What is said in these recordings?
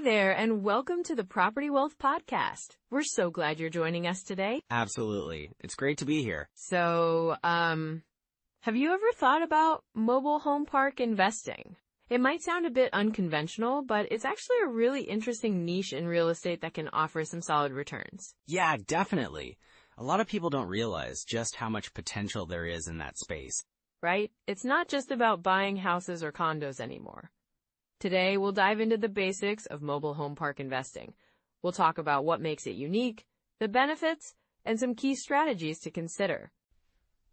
there, and welcome to the Property Wealth Podcast. We're so glad you're joining us today. Absolutely. It's great to be here. So, have you ever thought about mobile home park investing? It might sound a bit unconventional, but it's actually a really interesting niche in real estate that can offer some solid returns. Yeah, definitely. A lot of people don't realize just how much potential there is in that space. Right? It's not just about buying houses or condos anymore. Today, we'll dive into the basics of mobile home park investing. We'll talk about what makes it unique, the benefits, and some key strategies to consider.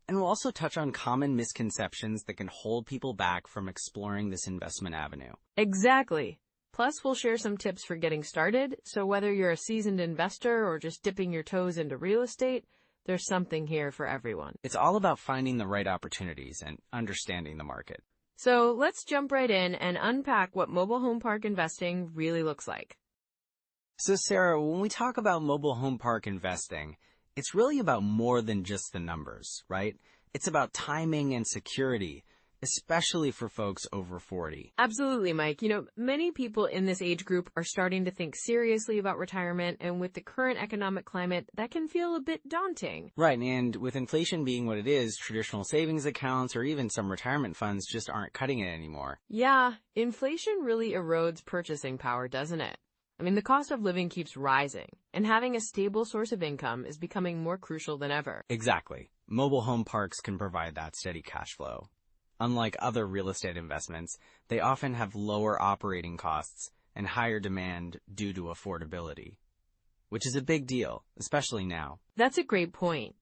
And we'll also touch on common misconceptions that can hold people back from exploring this investment avenue. Exactly. Plus, we'll share some tips for getting started, so whether you're a seasoned investor or just dipping your toes into real estate, there's something here for everyone. It's all about finding the right opportunities and understanding the market. So let's jump right in and unpack what mobile home park investing really looks like. So Sarah, when we talk about mobile home park investing, it's really about more than just the numbers, right? It's about timing and security, especially for folks over 40. Absolutely, Mike. Many people in this age group are starting to think seriously about retirement, and with the current economic climate, that can feel a bit daunting. Right, and with inflation being what it is, traditional savings accounts or even some retirement funds just aren't cutting it anymore. Yeah, inflation really erodes purchasing power, doesn't it? The cost of living keeps rising, and having a stable source of income is becoming more crucial than ever. Exactly. Mobile home parks can provide that steady cash flow. Unlike other real estate investments, they often have lower operating costs and higher demand due to affordability, which is a big deal, especially now. That's a great point.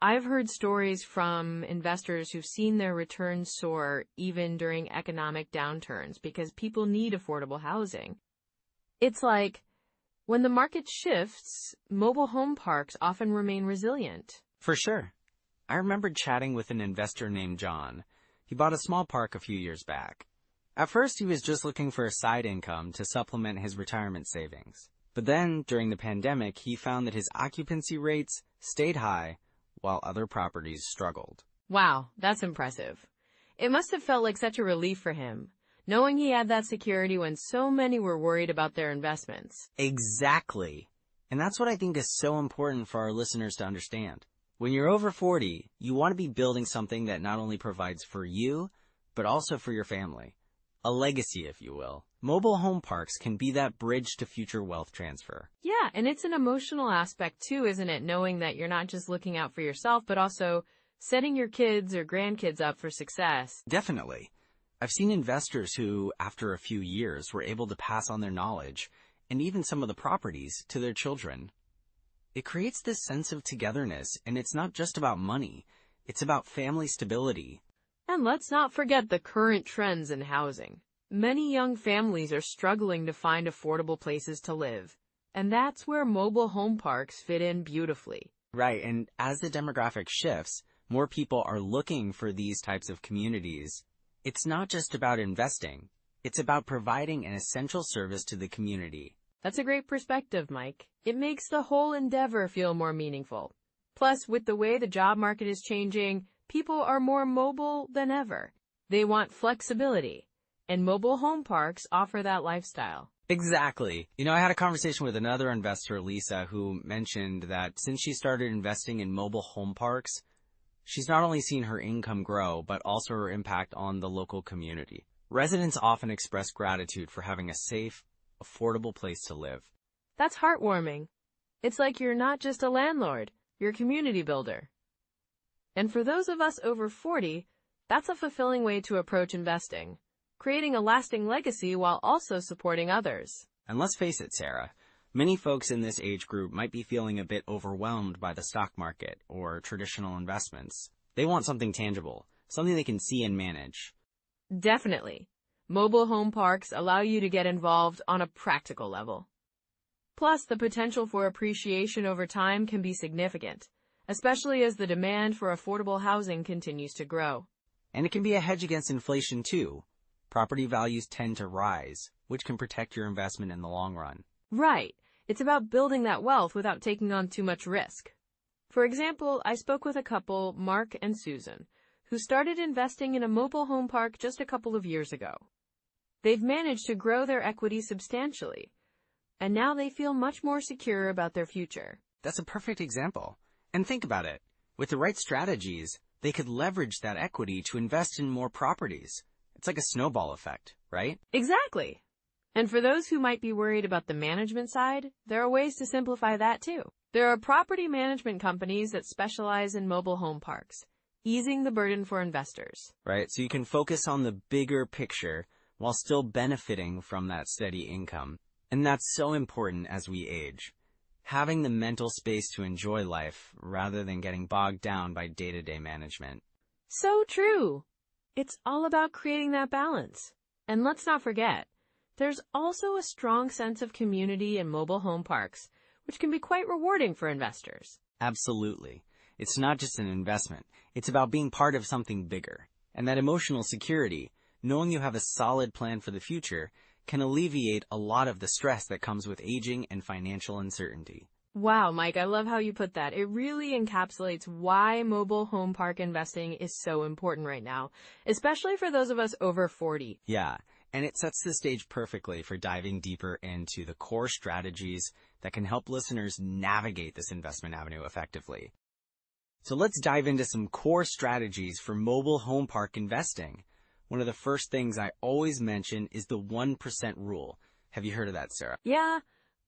I've heard stories from investors who've seen their returns soar even during economic downturns because people need affordable housing. It's like, when the market shifts, mobile home parks often remain resilient. For sure. I remember chatting with an investor named John. He bought a small park a few years back. At first, he was just looking for a side income to supplement his retirement savings. But then, during the pandemic, he found that his occupancy rates stayed high while other properties struggled. Wow, that's impressive. It must have felt like such a relief for him, knowing he had that security when so many were worried about their investments. Exactly. And that's what I think is so important for our listeners to understand. When you're over 40, you want to be building something that not only provides for you, but also for your family. A legacy, if you will. Mobile home parks can be that bridge to future wealth transfer. Yeah, and it's an emotional aspect too, isn't it? Knowing that you're not just looking out for yourself, but also setting your kids or grandkids up for success. Definitely. I've seen investors who, after a few years, were able to pass on their knowledge and even some of the properties to their children. It creates this sense of togetherness, and it's not just about money. It's about family stability. And let's not forget the current trends in housing. Many young families are struggling to find affordable places to live, and that's where mobile home parks fit in beautifully. Right, and as the demographic shifts, more people are looking for these types of communities. It's not just about investing. It's about providing an essential service to the community. That's a great perspective, Mike. It makes the whole endeavor feel more meaningful. Plus, with the way the job market is changing, people are more mobile than ever. They want flexibility, and mobile home parks offer that lifestyle. Exactly. I had a conversation with another investor, Lisa, who mentioned that since she started investing in mobile home parks, she's not only seen her income grow, but also her impact on the local community. Residents often express gratitude for having a safe, affordable place to live. That's heartwarming. It's like you're not just a landlord, you're a community builder. And for those of us over 40, that's a fulfilling way to approach investing, creating a lasting legacy while also supporting others. And let's face it, Sarah, many folks in this age group might be feeling a bit overwhelmed by the stock market or traditional investments. They want something tangible, something they can see and manage. Definitely. Mobile home parks allow you to get involved on a practical level. Plus, the potential for appreciation over time can be significant, especially as the demand for affordable housing continues to grow. And it can be a hedge against inflation too. Property values tend to rise, which can protect your investment in the long run. Right. It's about building that wealth without taking on too much risk. For example, I spoke with a couple, Mark and Susan, who started investing in a mobile home park just a couple of years ago. They've managed to grow their equity substantially, and now they feel much more secure about their future. That's a perfect example. And think about it. With the right strategies, they could leverage that equity to invest in more properties. It's like a snowball effect, right? Exactly. And for those who might be worried about the management side, there are ways to simplify that too. There are property management companies that specialize in mobile home parks, easing the burden for investors. Right, so you can focus on the bigger picture while still benefiting from that steady income. And that's so important as we age. Having the mental space to enjoy life rather than getting bogged down by day-to-day management. So true. It's all about creating that balance. And let's not forget, there's also a strong sense of community in mobile home parks, which can be quite rewarding for investors. Absolutely. It's not just an investment. It's about being part of something bigger. And that emotional security, knowing you have a solid plan for the future, can alleviate a lot of the stress that comes with aging and financial uncertainty. Wow, Mike, I love how you put that. It really encapsulates why mobile home park investing is so important right now, especially for those of us over 40. Yeah, and it sets the stage perfectly for diving deeper into the core strategies that can help listeners navigate this investment avenue effectively. So let's dive into some core strategies for mobile home park investing. One of the first things I always mention is the 1% rule. Have you heard of that, Sarah? Yeah,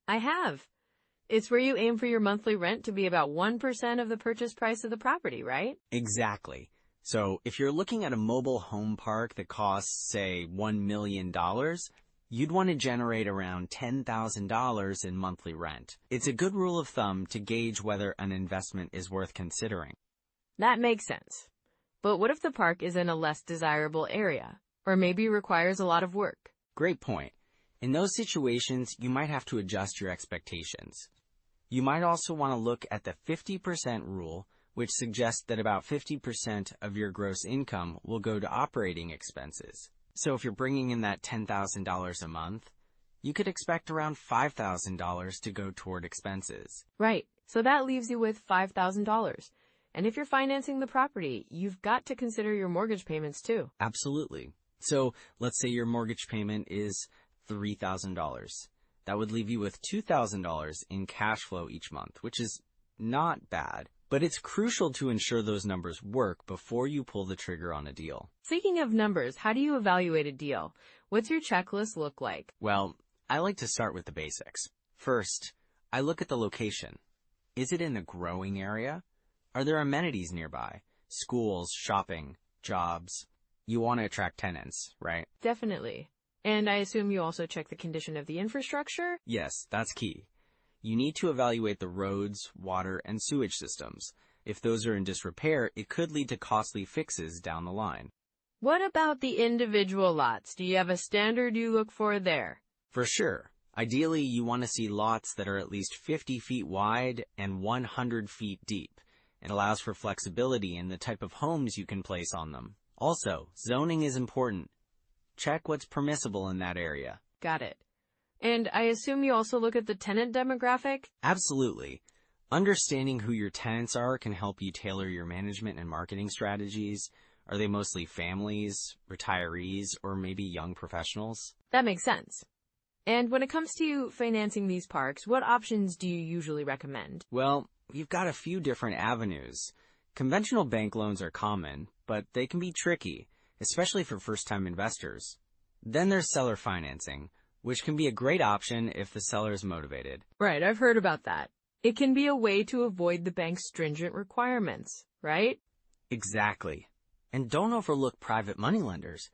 I have. It's where you aim for your monthly rent to be about 1% of the purchase price of the property, right? Exactly. So if you're looking at a mobile home park that costs, say, $1 million, you'd want to generate around $10,000 in monthly rent. It's a good rule of thumb to gauge whether an investment is worth considering. That makes sense. But what if the park is in a less desirable area, or maybe requires a lot of work? Great point. In those situations, you might have to adjust your expectations. You might also want to look at the 50% rule, which suggests that about 50% of your gross income will go to operating expenses. So if you're bringing in that $10,000 a month, you could expect around $5,000 to go toward expenses. Right. So that leaves you with $5,000. And if you're financing the property, you've got to consider your mortgage payments too. Absolutely. So let's say your mortgage payment is $3,000. That would leave you with $2,000 in cash flow each month, which is not bad. But it's crucial to ensure those numbers work before you pull the trigger on a deal. Speaking of numbers, how do you evaluate a deal? What's your checklist look like? Well, I like to start with the basics. First, I look at the location. Is it in a growing area? Are there amenities nearby? Schools, shopping, jobs? You want to attract tenants, right? Definitely. And I assume you also check the condition of the infrastructure? Yes, that's key. You need to evaluate the roads, water, and sewage systems. If those are in disrepair, it could lead to costly fixes down the line. What about the individual lots? Do you have a standard you look for there? For sure. Ideally, you want to see lots that are at least 50 feet wide and 100 feet deep. It allows for flexibility in the type of homes you can place on them. Also, zoning is important. Check what's permissible in that area. Got it. And I assume you also look at the tenant demographic? Absolutely. Understanding who your tenants are can help you tailor your management and marketing strategies. Are they mostly families, retirees, or maybe young professionals? That makes sense. And when it comes to financing these parks, what options do you usually recommend? Well, you've got a few different avenues. Conventional bank loans are common, but they can be tricky, especially for first-time investors. Then there's seller financing, which can be a great option if the seller is motivated. Right, I've heard about that. It can be a way to avoid the bank's stringent requirements, right? Exactly. And don't overlook private money lenders.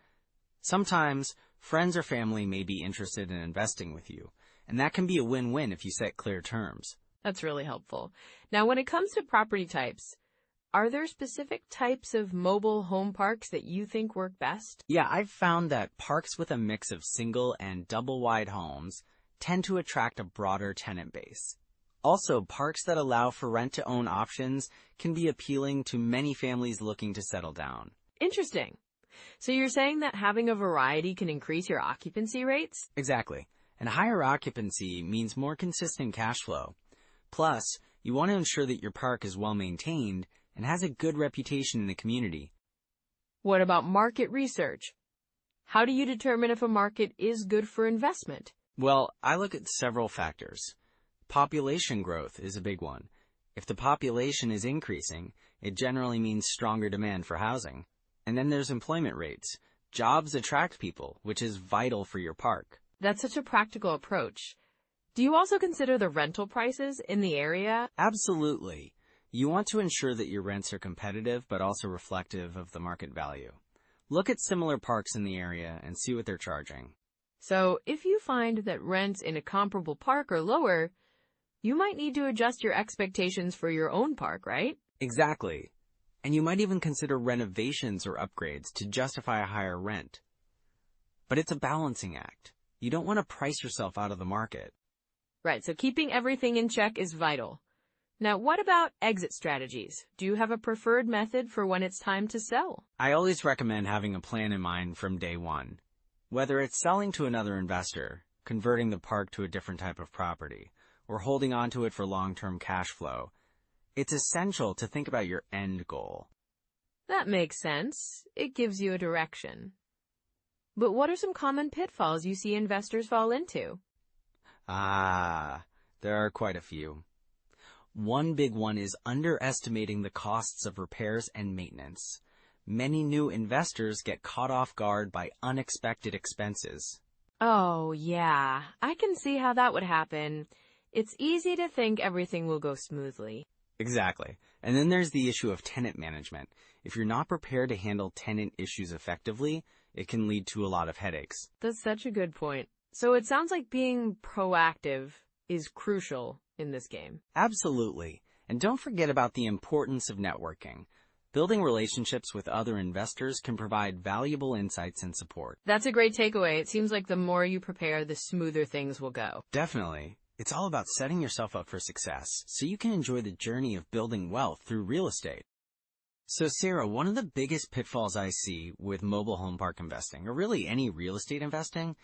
Sometimes, friends or family may be interested in investing with you, and that can be a win-win if you set clear terms. That's really helpful. Now, when it comes to property types, are there specific types of mobile home parks that you think work best? Yeah, I've found that parks with a mix of single and double-wide homes tend to attract a broader tenant base. Also, parks that allow for rent-to-own options can be appealing to many families looking to settle down. Interesting. So you're saying that having a variety can increase your occupancy rates? Exactly. And higher occupancy means more consistent cash flow. Plus, you want to ensure that your park is well maintained and has a good reputation in the community. What about market research? How do you determine if a market is good for investment? Well, I look at several factors. Population growth is a big one. If the population is increasing, it generally means stronger demand for housing. And then there's employment rates. Jobs attract people, which is vital for your park. That's such a practical approach. Do you also consider the rental prices in the area? Absolutely. You want to ensure that your rents are competitive, but also reflective of the market value. Look at similar parks in the area and see what they're charging. So if you find that rents in a comparable park are lower, you might need to adjust your expectations for your own park, right? Exactly. And you might even consider renovations or upgrades to justify a higher rent. But it's a balancing act. You don't want to price yourself out of the market. Right, so keeping everything in check is vital. Now, what about exit strategies? Do you have a preferred method for when it's time to sell? I always recommend having a plan in mind from day one. Whether it's selling to another investor, converting the park to a different type of property, or holding onto it for long-term cash flow, it's essential to think about your end goal. That makes sense. It gives you a direction. But what are some common pitfalls you see investors fall into? There are quite a few. One big one is underestimating the costs of repairs and maintenance. Many new investors get caught off guard by unexpected expenses. Oh, yeah. I can see how that would happen. It's easy to think everything will go smoothly. Exactly. And then there's the issue of tenant management. If you're not prepared to handle tenant issues effectively, it can lead to a lot of headaches. That's such a good point. So it sounds like being proactive is crucial in this game. Absolutely. And don't forget about the importance of networking. Building relationships with other investors can provide valuable insights and support. That's a great takeaway. It seems like the more you prepare, the smoother things will go. Definitely. It's all about setting yourself up for success so you can enjoy the journey of building wealth through real estate. So Sarah, one of the biggest pitfalls I see with mobile home park investing, or really any real estate investing,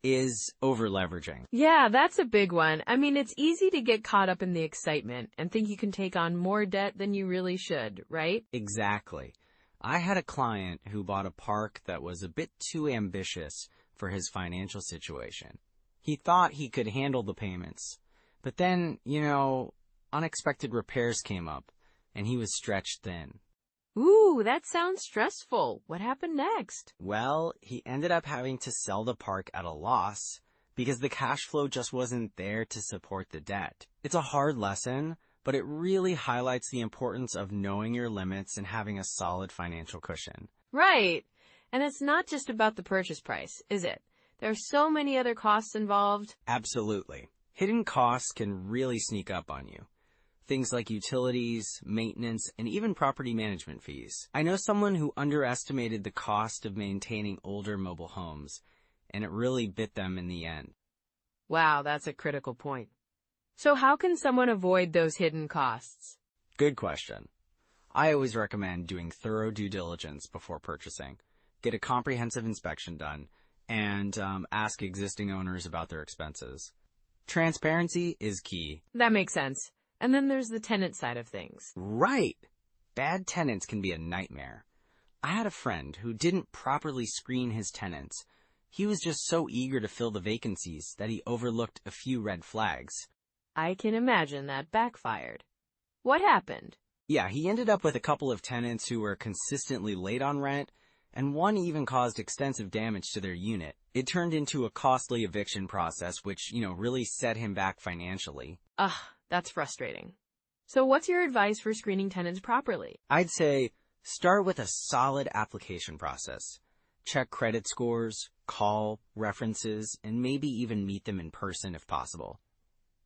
is over-leveraging. Yeah, that's a big one. I mean, it's easy to get caught up in the excitement and think you can take on more debt than you really should, right? Exactly. I had a client who bought a park that was a bit too ambitious for his financial situation. He thought he could handle the payments, but then, unexpected repairs came up, and he was stretched thin. Ooh, that sounds stressful. What happened next? Well, he ended up having to sell the park at a loss because the cash flow just wasn't there to support the debt. It's a hard lesson, but it really highlights the importance of knowing your limits and having a solid financial cushion. Right. And it's not just about the purchase price, is it? There are so many other costs involved. Absolutely. Hidden costs can really sneak up on you. Things like utilities, maintenance, and even property management fees. I know someone who underestimated the cost of maintaining older mobile homes, and it really bit them in the end. Wow, that's a critical point. So how can someone avoid those hidden costs? Good question. I always recommend doing thorough due diligence before purchasing. Get a comprehensive inspection done, and ask existing owners about their expenses. Transparency is key. That makes sense. And then there's the tenant side of things. Right. Bad tenants can be a nightmare. I had a friend who didn't properly screen his tenants. He was just so eager to fill the vacancies that he overlooked a few red flags. I can imagine that backfired. What happened? Yeah, he ended up with a couple of tenants who were consistently late on rent, and one even caused extensive damage to their unit. It turned into a costly eviction process, which, really set him back financially. Ugh, that's frustrating. So what's your advice for screening tenants properly? I'd say start with a solid application process. Check credit scores, call, references, and maybe even meet them in person if possible.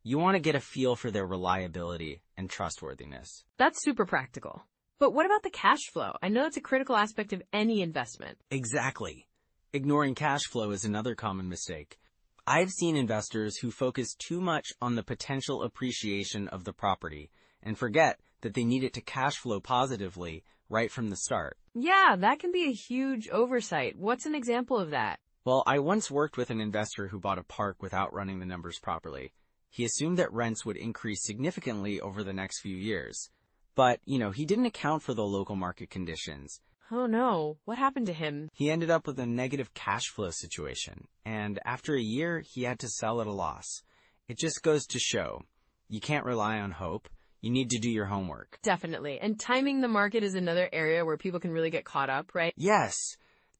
You want to get a feel for their reliability and trustworthiness. That's super practical. But what about the cash flow? I know it's a critical aspect of any investment. Exactly. Ignoring cash flow is another common mistake. I've seen investors who focus too much on the potential appreciation of the property and forget that they need it to cash flow positively right from the start. Yeah, that can be a huge oversight. What's an example of that? Well, I once worked with an investor who bought a park without running the numbers properly. He assumed that rents would increase significantly over the next few years. But, he didn't account for the local market conditions. Oh no, what happened to him? He ended up with a negative cash flow situation, and after a year, he had to sell at a loss. It just goes to show, you can't rely on hope. You need to do your homework. Definitely. And timing the market is another area where people can really get caught up, right? Yes.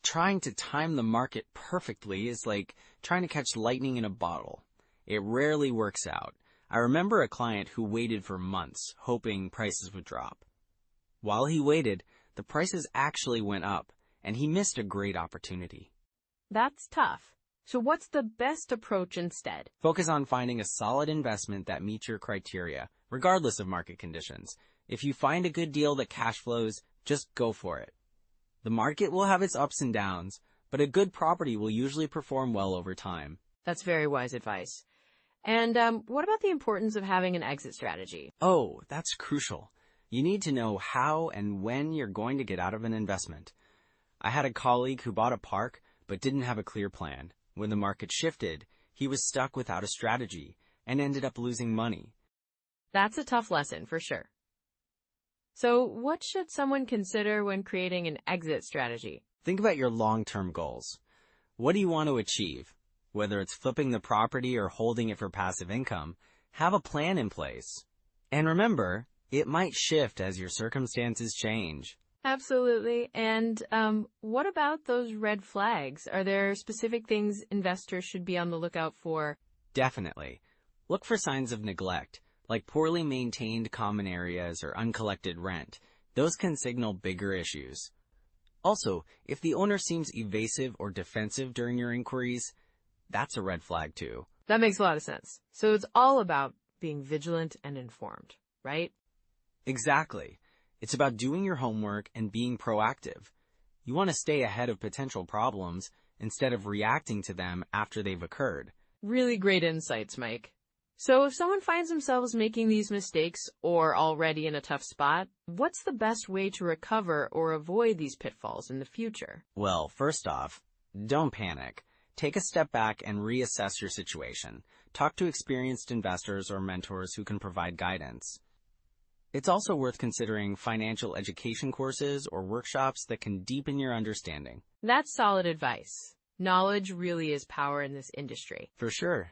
Trying to time the market perfectly is like trying to catch lightning in a bottle. It rarely works out. I remember a client who waited for months, hoping prices would drop. While he waited, the prices actually went up, and he missed a great opportunity. That's tough. So what's the best approach instead? Focus on finding a solid investment that meets your criteria, regardless of market conditions. If you find a good deal that cash flows, just go for it. The market will have its ups and downs, but a good property will usually perform well over time. That's very wise advice. And what about the importance of having an exit strategy? Oh, that's crucial. You need to know how and when you're going to get out of an investment. I had a colleague who bought a park but didn't have a clear plan. When the market shifted, he was stuck without a strategy and ended up losing money. That's a tough lesson for sure. So what should someone consider when creating an exit strategy? Think about your long-term goals. What do you want to achieve? Whether it's flipping the property or holding it for passive income, have a plan in place. And remember, it might shift as your circumstances change. Absolutely. And what about those red flags? Are there specific things investors should be on the lookout for? Definitely. Look for signs of neglect, like poorly maintained common areas or uncollected rent. Those can signal bigger issues. Also, if the owner seems evasive or defensive during your inquiries, that's a red flag too. That makes a lot of sense. So it's all about being vigilant and informed, right? Exactly. It's about doing your homework and being proactive. You want to stay ahead of potential problems instead of reacting to them after they've occurred. Really great insights, Mike. So if someone finds themselves making these mistakes or already in a tough spot, what's the best way to recover or avoid these pitfalls in the future? Well, first off, don't panic. Take a step back and reassess your situation. Talk to experienced investors or mentors who can provide guidance. It's also worth considering financial education courses or workshops that can deepen your understanding. That's solid advice. Knowledge really is power in this industry. For sure.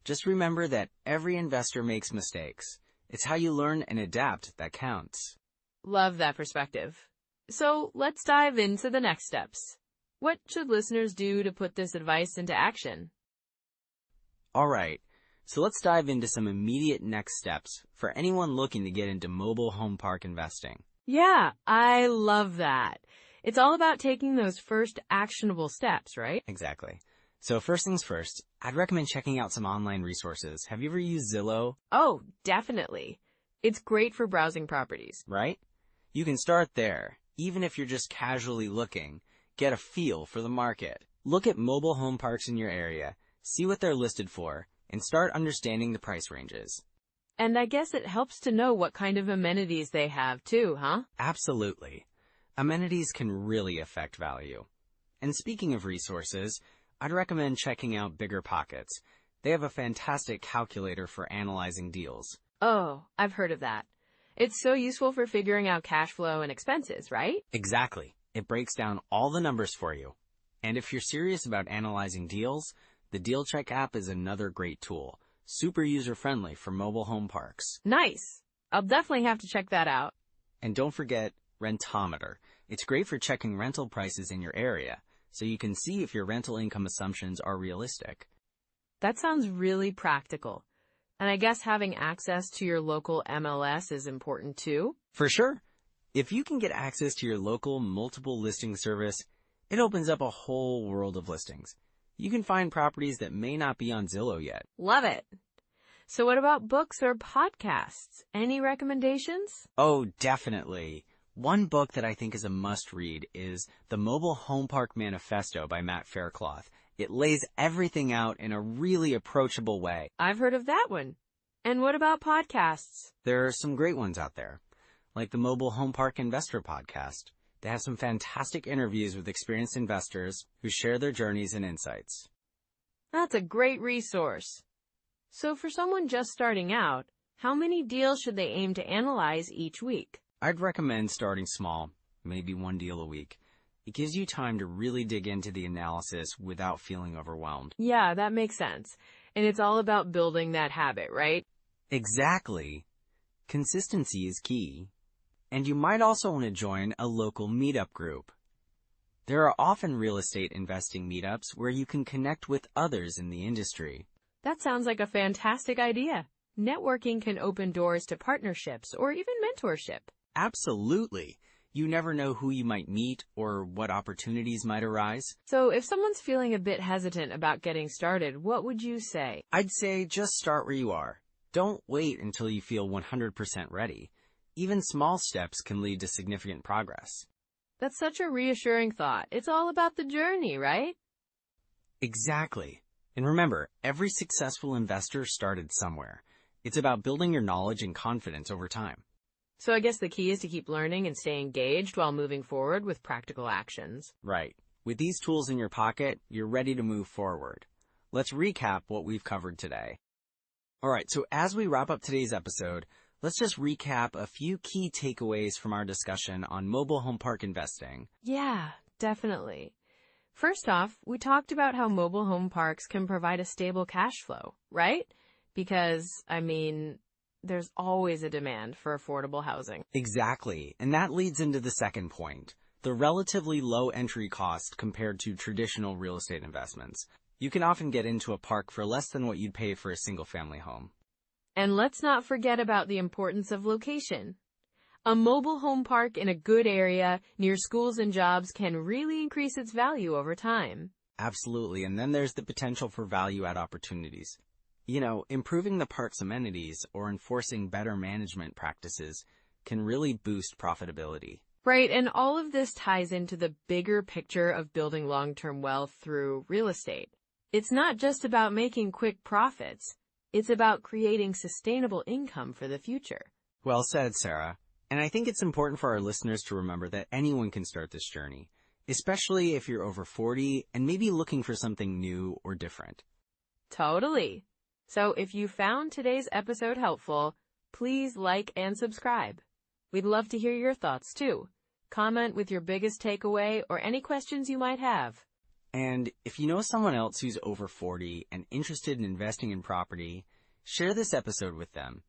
Just remember that every investor makes mistakes. It's how you learn and adapt that counts. Love that perspective. So let's dive into the next steps. What should listeners do to put this advice into action? All right. So let's dive into some immediate next steps for anyone looking to get into mobile home park investing. Yeah, I love that. It's all about taking those first actionable steps, right? Exactly. So first things first, I'd recommend checking out some online resources. Have you ever used Zillow? Oh, definitely. It's great for browsing properties. Right? You can start there, even if you're just casually looking. Get a feel for the market. Look at mobile home parks in your area, see what they're listed for, and start understanding the price ranges. And I guess it helps to know what kind of amenities they have too, huh? Absolutely. Amenities can really affect value. And speaking of resources, I'd recommend checking out Bigger Pockets. They have a fantastic calculator for analyzing deals. Oh, I've heard of that. It's so useful for figuring out cash flow and expenses, right? Exactly. It breaks down all the numbers for you. And if you're serious about analyzing deals, the Deal Check app is another great tool. Super user-friendly for mobile home parks. Nice. I'll definitely have to check that out. And don't forget Rentometer. It's great for checking rental prices in your area, so you can see if your rental income assumptions are realistic. That sounds really practical. And I guess having access to your local MLS is important too? For sure. If you can get access to your local multiple listing service, it opens up a whole world of listings. You can find properties that may not be on Zillow yet. Love it. So what about books or podcasts? Any recommendations? Oh, definitely. One book that I think is a must-read is The Mobile Home Park Manifesto by Matt Faircloth. It lays everything out in a really approachable way. I've heard of that one. And what about podcasts? There are some great ones out there, like the Mobile Home Park Investor Podcast. They have some fantastic interviews with experienced investors who share their journeys and insights. That's a great resource. So for someone just starting out, how many deals should they aim to analyze each week? I'd recommend starting small, maybe one deal a week. It gives you time to really dig into the analysis without feeling overwhelmed. Yeah, that makes sense. And it's all about building that habit, right? Exactly. Consistency is key. And you might also want to join a local meetup group. There are often real estate investing meetups where you can connect with others in the industry. That sounds like a fantastic idea. Networking can open doors to partnerships or even mentorship. Absolutely. You never know who you might meet or what opportunities might arise. So if someone's feeling a bit hesitant about getting started, what would you say? I'd say just start where you are. Don't wait until you feel 100% ready. Even small steps can lead to significant progress. That's such a reassuring thought. It's all about the journey, right? Exactly. And remember, every successful investor started somewhere. It's about building your knowledge and confidence over time. So I guess the key is to keep learning and stay engaged while moving forward with practical actions. Right. With these tools in your pocket, you're ready to move forward. Let's recap what we've covered today. All right, so as we wrap up today's episode, let's just recap a few key takeaways from our discussion on mobile home park investing. Yeah, definitely. First off, we talked about how mobile home parks can provide a stable cash flow, right? Because, there's always a demand for affordable housing. Exactly, and that leads into the second point, the relatively low entry cost compared to traditional real estate investments. You can often get into a park for less than what you'd pay for a single-family home. And let's not forget about the importance of location. A mobile home park in a good area near schools and jobs can really increase its value over time. Absolutely, and then there's the potential for value-add opportunities. Improving the park's amenities or enforcing better management practices can really boost profitability. Right, and all of this ties into the bigger picture of building long-term wealth through real estate. It's not just about making quick profits. It's about creating sustainable income for the future. Well said, Sarah. And I think it's important for our listeners to remember that anyone can start this journey, especially if you're over 40 and maybe looking for something new or different. Totally. So if you found today's episode helpful, please like and subscribe. We'd love to hear your thoughts too. Comment with your biggest takeaway or any questions you might have. And if you know someone else who's over 40 and interested in investing in property, share this episode with them.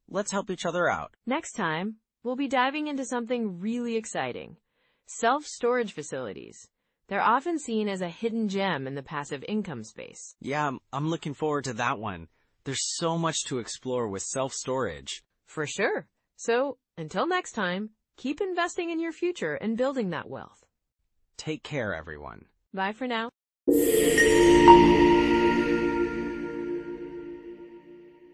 Let's help each other out. Next time, we'll be diving into something really exciting. Self-storage facilities. They're often seen as a hidden gem in the passive income space. Yeah, I'm looking forward to that one. There's so much to explore with self-storage. For sure. So, until next time, keep investing in your future and building that wealth. Take care, everyone. Bye for now.